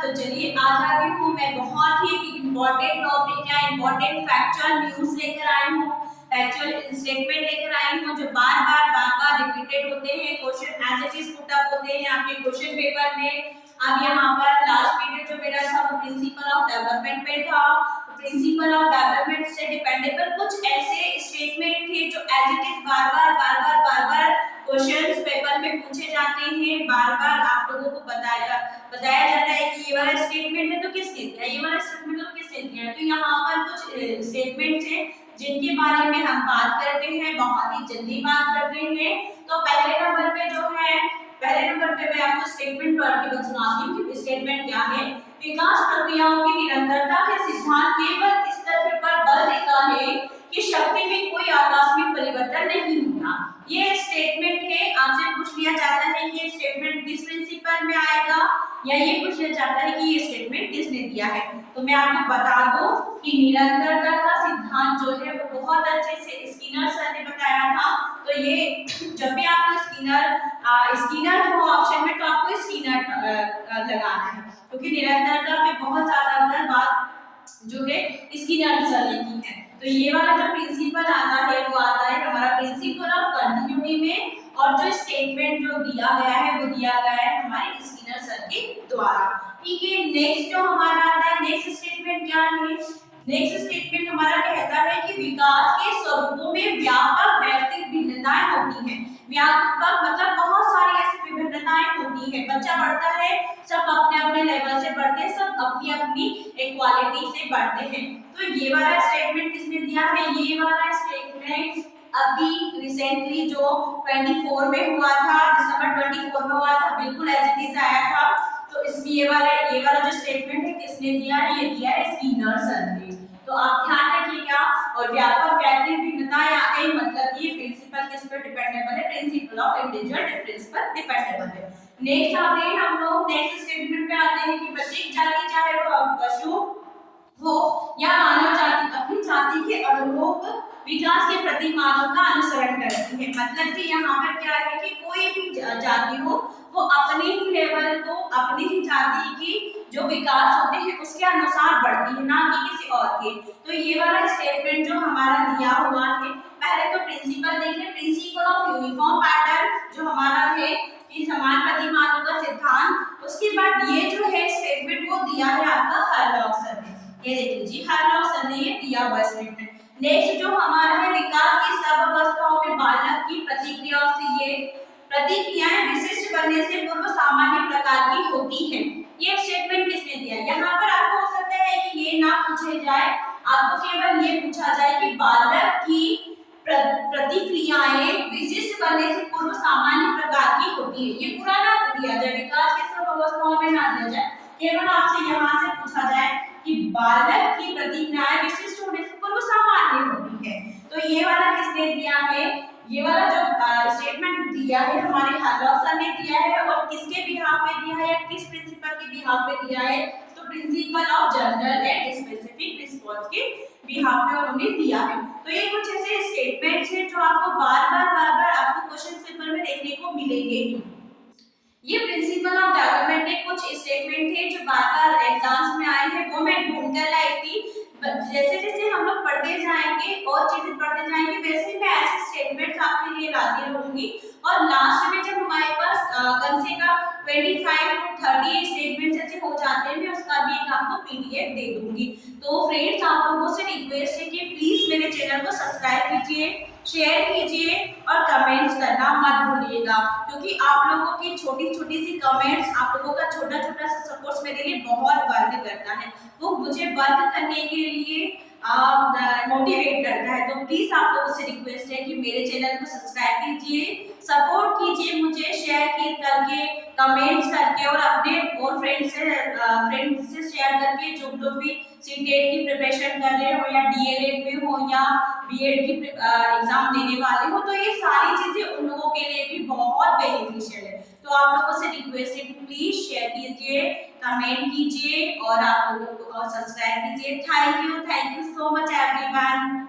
तो चलिए आज आ गई हूँ मैं बहुत ही इम्पोर्टेंट टॉपिक या इम्पोर्टेंट फैक्चुअल न्यूज लेकर आई हूँ, फैक्चुअल स्टेटमेंट लेकर आई हूँ जो बार बार रिपीटेड होते हैं, question as it is put up होते हैं आपके क्वेश्चन पेपर में। अब यहाँ पर लास्ट पीरियड जो मेरा था वो प्रिंसिपल ऑफ डेवलपमेंट पे था। प्रिंसिपल ऑफ डेवलपमेंट से डिपेंडेबल कुछ ऐसे स्टेटमेंट थे जो एज इट इज बार बार क्वेश्चंस पेपर में पूछे जाते हैं, बार बार आप लोगों को बताया जाता है कि ये वाला स्टेटमेंट है तो किसने दिया, ये वाला स्टेटमेंट तो किसने दिया। तो यहाँ पर कुछ स्टेटमेंट्स हैं जिनके बारे में हम बात करते हैं, बहुत ही जल्दी बात करते हैं। तो पहले नंबर पे जो है, पहले नंबर पे मैं आपको स्टेटमेंट पढ़ के सुनाती हूँ कि स्टेटमेंट क्या है। विकास प्रक्रियाओं की निरंतरता के सिद्धांत केवल इस तथ्य पर बल देता है कि शक्ति में कोई आकस्मिक परिवर्तन नहीं होता। ये स्टेटमेंट है, आपसे पूछ लिया जाता है कि ये स्टेटमेंट किस प्रिंसिपल में आएगा, या ये पूछ लिया जाता है कि ये स्टेटमेंट किसने दिया है। तो मैं आपको बता दूं कि निरंतरता का सिद्धांत जो है वो बहुत अच्छे से स्किनर सर ने बताया था। तो ये जब भी आपको स्किनर हो ऑप्शन में तो आपको स्किनर लगाना है, क्योंकि निरंतरता पे बहुत ज्यादा बात जो है स्किनर सर ने की है। तो ये वाला जो प्रिंसिपल आता है वो आता है हमारा प्रिंसिपल ऑफ कंटिन्यूटी में, और जो स्टेटमेंट जो दिया गया है वो दिया गया है हमारे स्किनर सर के द्वारा। ठीक है, नेक्स्ट जो हमारा आता है, नेक्स्ट स्टेटमेंट क्या है। नेक्स्ट स्टेटमेंट हमारा कहता है कि विकास के स्वरूपों में व्यापक व्यक्तिगत भिन्नताएं होती हैं। व्यापक मतलब बहुत सारी ऐसी विभिन्नताएं होती है, बच्चा पढ़ता है, सब अपने अपने लेवल से पढ़ते हैं, सब अपनी अपनी इक्वालिटी से पढ़ते हैं। तो ये वाला स्टेटमेंट किसने दिया है, ये वाला स्टेटमेंट अभी रिसेंटली जो 24 में हुआ था, दिसंबर 24 में हुआ था, बिल्कुल एज इट इज आया था। तो इसमें ये वाला जो स्टेटमेंट है किसने दिया है, ये दिया है स्किनर सर ने। तो आप ध्यान रखिएगा। और व्यापक व्यक्तिगत भिन्नताएं आ गई, मतलब ये प्रिंसिपल किस पर डिपेंडेबल है, प्रिंसिपल ऑफ इंडिविजुअल डिफरेंस पर डिपेंडेबल है। नेक्स्ट आते हैं हम लोग, नेक्स्ट स्टेटमेंट पे आते हैं कि प्रत्येक जाति चाहे वो पशु हो या मानव जाति अपनी जाति के अनुरूप विकास के प्रति मानव का अनुसरण करती है। मतलब कि यहाँ पर क्या है कि कोई भी जाति हो वो अपने ही लेवल को, अपनी ही जाति की जो विकास होते हैं उसके अनुसार बढ़ती है, ना कि किसी और के। तो ये वाला स्टेटमेंट जो हमारा दिया हुआ है, पहले तो प्रिंसिपल देखिए, प्रिंसिपल ऑफ यूनिफॉर्म पैटर्न जो हमारा है कि समान प्रतिमानों का सिद्धांत। उसके बाद ये जो है स्टेटमेंट वो दिया है आपका हरलॉक सर ने, ये देख लीजिए हरलॉक सर ने ये दिया हुआ स्टेटमेंट। नेक्स्ट जो हमारा है, विकास की सब अवस्थाओं में बालक की प्रतिक्रियाओं से ये प्रतिक्रियाएं विशिष्ट बनने से पूर्व सामान्य प्रकार की होती हैं। ये स्टेटमेंट किसने दिया। यहाँ पर आपको हो सकता है कि ये ना पूछे जाए, आपको केवल ये पूछा जाए कि बालक की प्रतिक्रियाएं विशिष्ट बनने से पूर्व सामान्य प्रकार की होती है। ये पूरा ना दिया जाए, विकास के सब अवस्थाओं में ना दिया जाए, केवल आपसे यहाँ से पूछा जाए कि बालक की प्रतिक्रियाएं विशिष्ट होने से पूर्व सामान्य होती है। तो ये वाला किसने दिया है, ये वाला जो स्टेटमेंट दिया है हमारे हरलॉक सर ने दिया है, और किसके बिहाफ पे दिया है, किस प्रिंसिपल के बिहाफ पे दिया है, तो principle of general and specific response के बिहाफ पे उन्होंने दिया है। तो ये कुछ ऐसे स्टेटमेंट्स हैं जो आपको बार बार आपको क्वेश्चन पेपर में देखने को मिलेंगे ही। ये प्रिंसिपल ऑफ डेवलपमेंट के कुछ स्टेटमेंट थे जो बार एग्जाम्स में आए हैं, वो मैं ढूंढ कर लाई थी। जैसे जैसे हम लोग पढ़ते जाएंगे और चीजें पढ़ते जाएंगे, वैसे मैं ऐसे स्टेटमेंट्स आपके लिए लाती रहूंगी। और लास्ट में जब हमारे पास कम से कम 25 to 30 स्टेटमेंट्स ऐसे हो जाते हैं, मैं उसका भी एक आपको पीडीएफ दे दूंगी। तो फ्रेंड्स, आप लोगों से रिक्वेस्ट है कि प्लीज मेरे चैनल को सब्सक्राइब कीजिए, शेयर कीजिए और कमेंट्स करना मत भूलिएगा, क्योंकि आप लोगों की छोटी छोटी सी कमेंट्स, आप लोगों का छोटा छोटा सा सपोर्ट मेरे लिए बहुत वर्क करता है, वो मुझे वर्क करने के लिए मोटिवेट करता है। तो प्लीज आप लोगों से रिक्वेस्ट है कि मेरे चैनल को सब्सक्राइब कीजिए, सपोर्ट कीजिए मुझे, शेयर करके, कमेंट्स करके, और अपने और फ्रेंड्स से शेयर करके, जो लोग भी सीटेट की प्रिपरेशन कर रहे हो या डीएलएड में हो या बीएड की एग्जाम देने वाले हो, तो ये सारी चीजें उन लोगों के लिए भी बहुत बेनिफिशियल है। तो आप लोगों से रिक्वेस्ट है कि प्लीज शेयर कीजिए, कमेंट कीजिए और आप लोगों को सब्सक्राइब कीजिए। Thank you so much everyone.